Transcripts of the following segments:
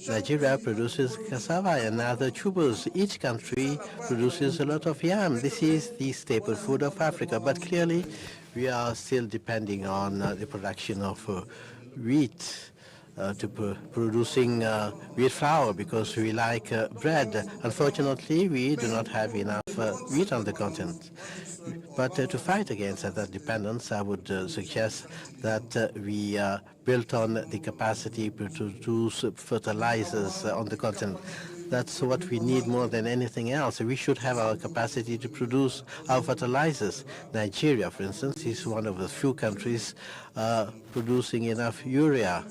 Nigeria produces cassava and other tubers. Each country produces a lot of yam. This is the staple food of Africa. But clearly, we are still depending on the production of wheat producing wheat flour because we like bread. Unfortunately, we do not have enough wheat on the continent. But to fight against that dependence, I would suggest that we build on the capacity to produce fertilizers on the continent. That's what we need more than anything else. We should have our capacity to produce our fertilizers. Nigeria, for instance, is one of the few countries producing enough urea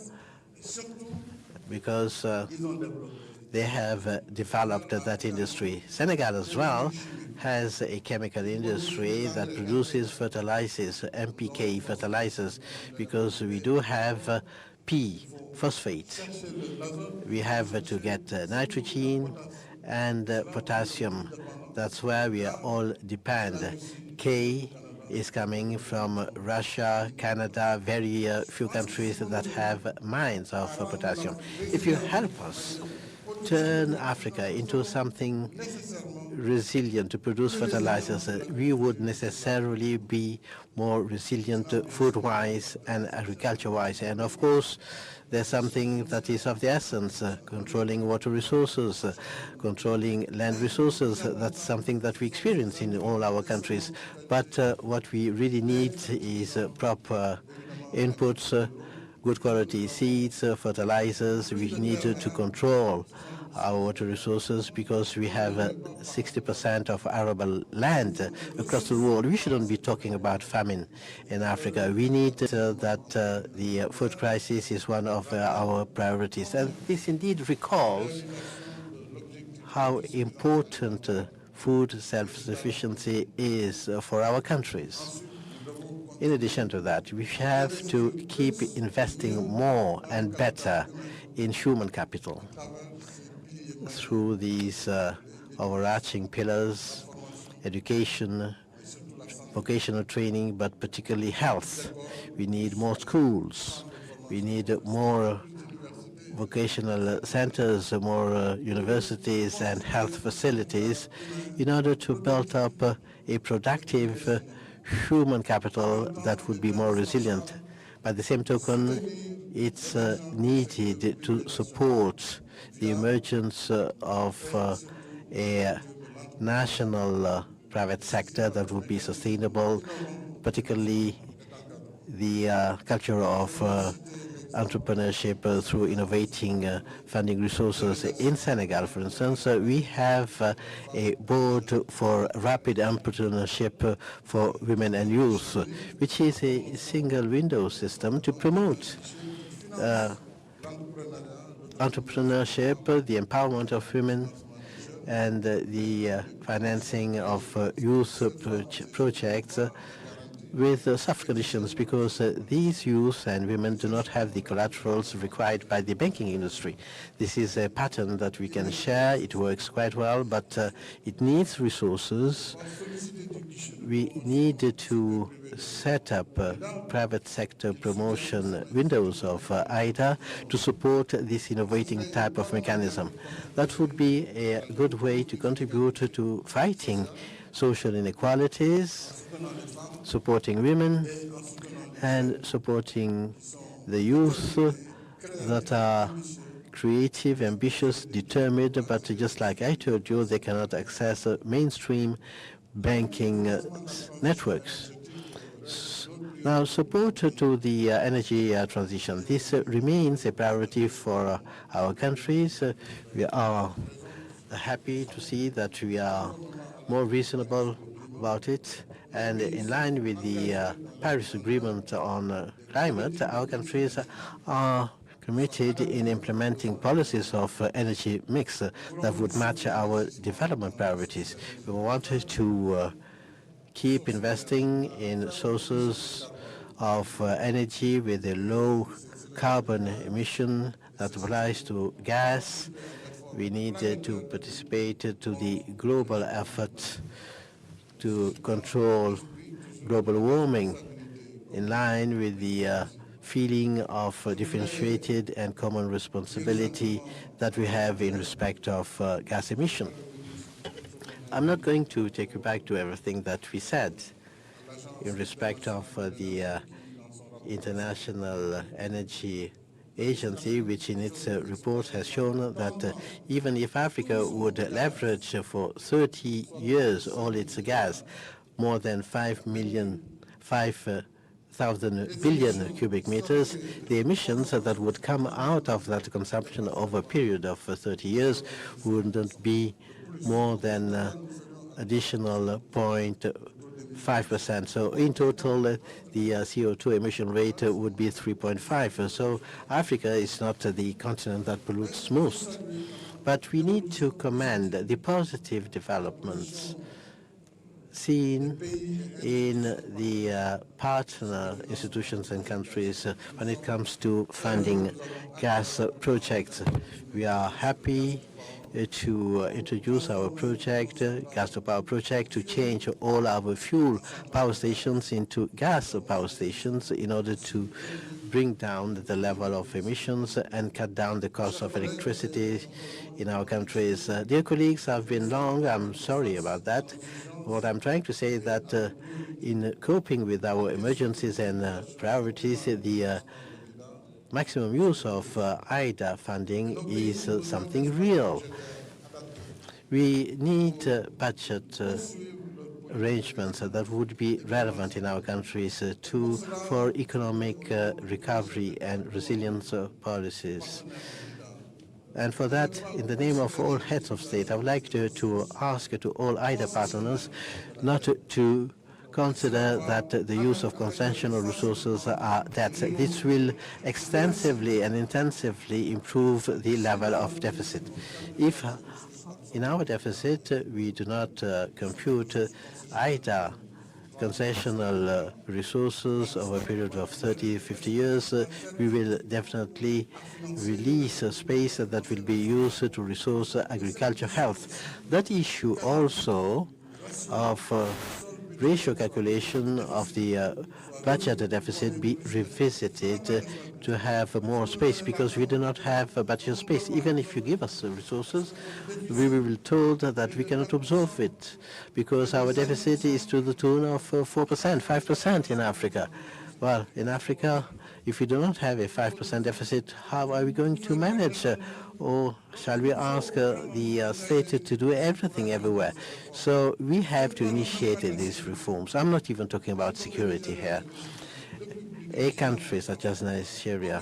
because they have developed that industry. Senegal as well has a chemical industry that produces fertilizers, NPK fertilizers, because we do have P, phosphate. We have to get nitrogen and potassium. That's where we all depend. K is coming from Russia, Canada, very few countries that have mines of potassium. If you help us turn Africa into something resilient to produce fertilizers, we would necessarily be more resilient food-wise and agriculture-wise. And of course, there's something that is of the essence, controlling water resources, controlling land resources. That's something that we experience in all our countries. But what we really need is proper inputs, good quality seeds, fertilizers. We need to control our water resources because we have 60% of arable land across the world. We shouldn't be talking about famine in Africa. We need that the food crisis is one of our priorities. And this indeed recalls how important food self-sufficiency is for our countries. In addition to that, we have to keep investing more and better in human capital through these overarching pillars: education, vocational training, but particularly health. We need more schools. We need more vocational centers, more universities and health facilities in order to build up a productive human capital that would be more resilient. By the same token, it's needed to support the emergence of a national private sector that would be sustainable, particularly the culture of entrepreneurship through innovating funding resources. In Senegal, for instance, we have a board for rapid entrepreneurship for women and youth, which is a single window system to promote entrepreneurship, the empowerment of women, and the financing of youth projects with soft conditions, because these youth and women do not have the collaterals required by the banking industry. This is a pattern that we can share. It works quite well, but it needs resources. We need to set up private sector promotion windows of IDA to support this innovating type of mechanism. That would be a good way to contribute to fighting social inequalities, supporting women, and supporting the youth that are creative, ambitious, determined, but just like I told you, they cannot access mainstream banking networks. Now, support to the energy transition. This remains a priority for our countries. We are happy to see that we are more reasonable about it, and in line with the Paris Agreement on climate, our countries are committed in implementing policies of energy mix that would match our development priorities. We wanted to keep investing in sources of energy with a low carbon emission that applies to gas. We need to participate to the global effort to control global warming in line with the feeling of differentiated and common responsibility that we have in respect of gas emission. I'm not going to take you back to everything that we said in respect of the International Energy Agency, which in its report has shown that even if Africa would leverage for 30 years all its gas, more than 5,000 billion cubic meters, the emissions that would come out of that consumption over a period of 30 years wouldn't be more than additional 0.5%. So in total, the CO2 emission rate would be 3.5. So Africa is not the continent that pollutes most. But we need to commend the positive developments seen in the partner institutions and countries when it comes to funding gas projects. We are happy to introduce our project, gas to power project, to change all our fuel power stations into gas power stations in order to bring down the level of emissions and cut down the cost of electricity in our countries. Dear colleagues, I've been long. I'm sorry about that. What I'm trying to say is that in coping with our emergencies and priorities, the maximum use of IDA funding is something real. We need budget arrangements that would be relevant in our countries for economic recovery and resilience policies. And for that, in the name of all heads of state, I would like to ask to all IDA partners not to consider that the use of conventional resources are debts. This will extensively and intensively improve the level of deficit. If in our deficit we do not compute IDA concessional resources over a period of 30, 50 years, we will definitely release a space that will be used to resource agriculture health. That issue also of ratio calculation of the budget deficit be revisited to have more space, because we do not have budget space. Even if you give us the resources, we will be told that we cannot absorb it because our deficit is to the tune of 4%, 5% in Africa. Well, in Africa, if we do not have a 5% deficit, how are we going to manage? Or shall we ask the state to do everything everywhere? So we have to initiate these reforms. I'm not even talking about security here. A country such as Nigeria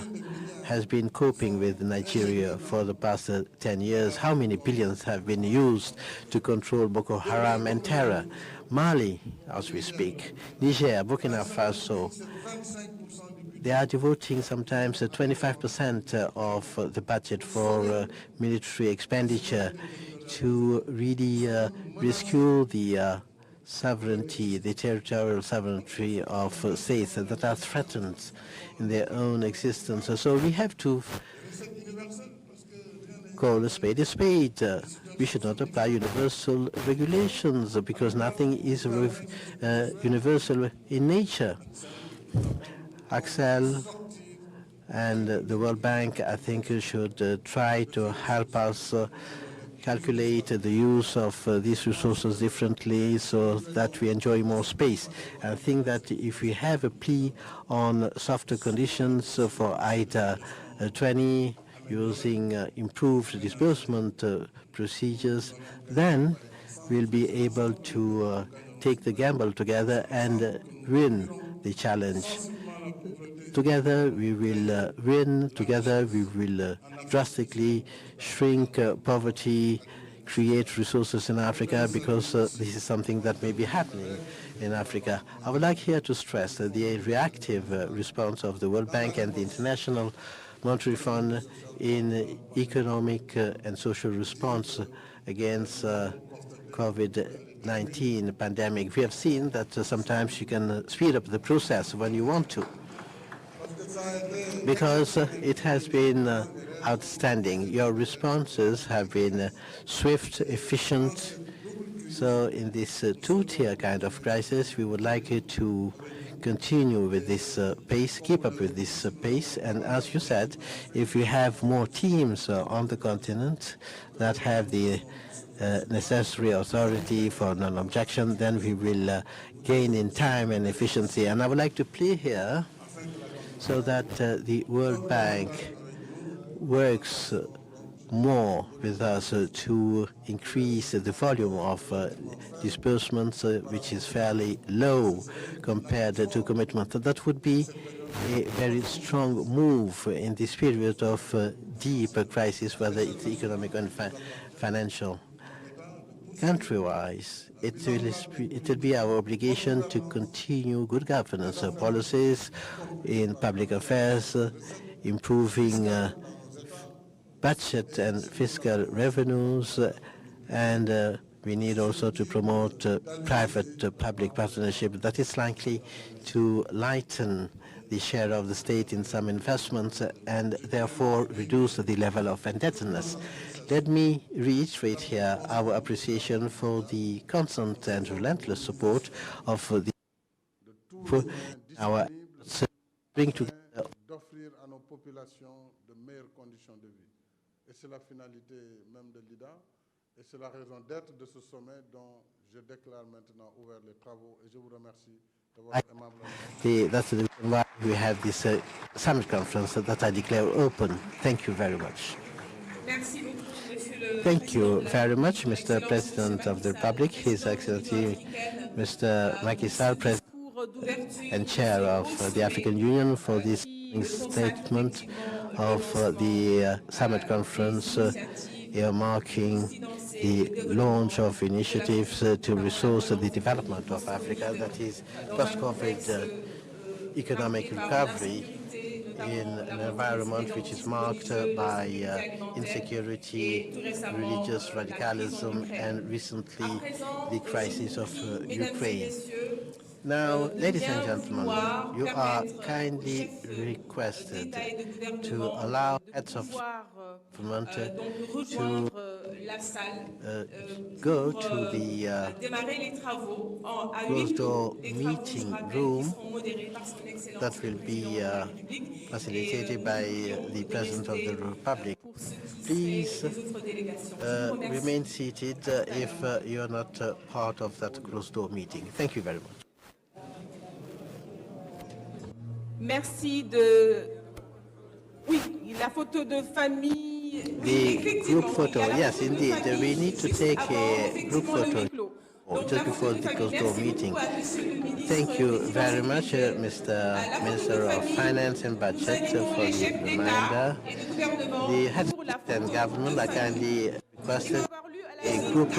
has been coping with Nigeria for the past 10 years. How many billions have been used to control Boko Haram and terror? Mali, as we speak, Niger, Burkina Faso, they are devoting sometimes 25% of the budget for military expenditure to really rescue the sovereignty, the territorial sovereignty of states that are threatened in their own existence. So we have to call a spade a spade. We should not apply universal regulations because nothing is universal in nature. Axel and the World Bank, I think, should try to help us calculate the use of these resources differently so that we enjoy more space. I think that if we have a plea on softer conditions for IDA 20 using improved disbursement procedures, then we'll be able to take the gamble together and win the challenge. Together we will win, together we will drastically shrink poverty, create resources in Africa, because this is something that may be happening in Africa. I would like here to stress that the reactive response of the World Bank and the International Monetary Fund in economic and social response against COVID-19 pandemic. We have seen that sometimes you can speed up the process when you want to, because it has been outstanding. Your responses have been swift, efficient. So in this two-tier kind of crisis, we would like you to continue with this pace, keep up with this pace. And as you said, if we have more teams on the continent that have the necessary authority for non-objection, then we will gain in time and efficiency. And I would like to play here so that the World Bank works more with us to increase the volume of disbursements, which is fairly low compared to commitment. That would be a very strong move in this period of deep crisis, whether it's economic and financial. Country-wise, it will be our obligation to continue good governance policies in public affairs, improving budget and fiscal revenues, and we need also to promote private-public partnership that is likely to lighten the share of the state in some investments and therefore reduce the level of indebtedness. Let me reiterate here our appreciation for the constant and relentless support of our bring together d'offrir à nos populations de meilleures conditions de vie. Et c'est la finalité même de l'IDA, et c'est la raison d'être de ce sommet dont je déclare maintenant ouvert les travaux, et je vous remercie de votre aimable attention. That's the reason why we have this summit conference that I declare open. Thank you very much. Thank you very much, Mr. President of the Republic, His Excellency Mr. Macky Sall, President and Chair of the African Union, for this statement of the summit conference earmarking the launch of initiatives to resource the development of Africa, that is post-COVID economic recovery in an environment which is marked by insecurity, religious radicalism, and recently the crisis of Ukraine. Now, ladies and gentlemen, you are kindly requested to allow heads of government to go to the closed-door meeting room that will be facilitated by the President of the Republic. Please remain seated if you are not part of that closed-door meeting. Thank you very much. Merci de... Oui, la photo de famille. The group photo, yes, indeed. We need to take a group photo just before the closed-door meeting. Thank you very much, Mr. Minister of Finance and Budget, for the reminder. The heads of state and government are kindly requested a group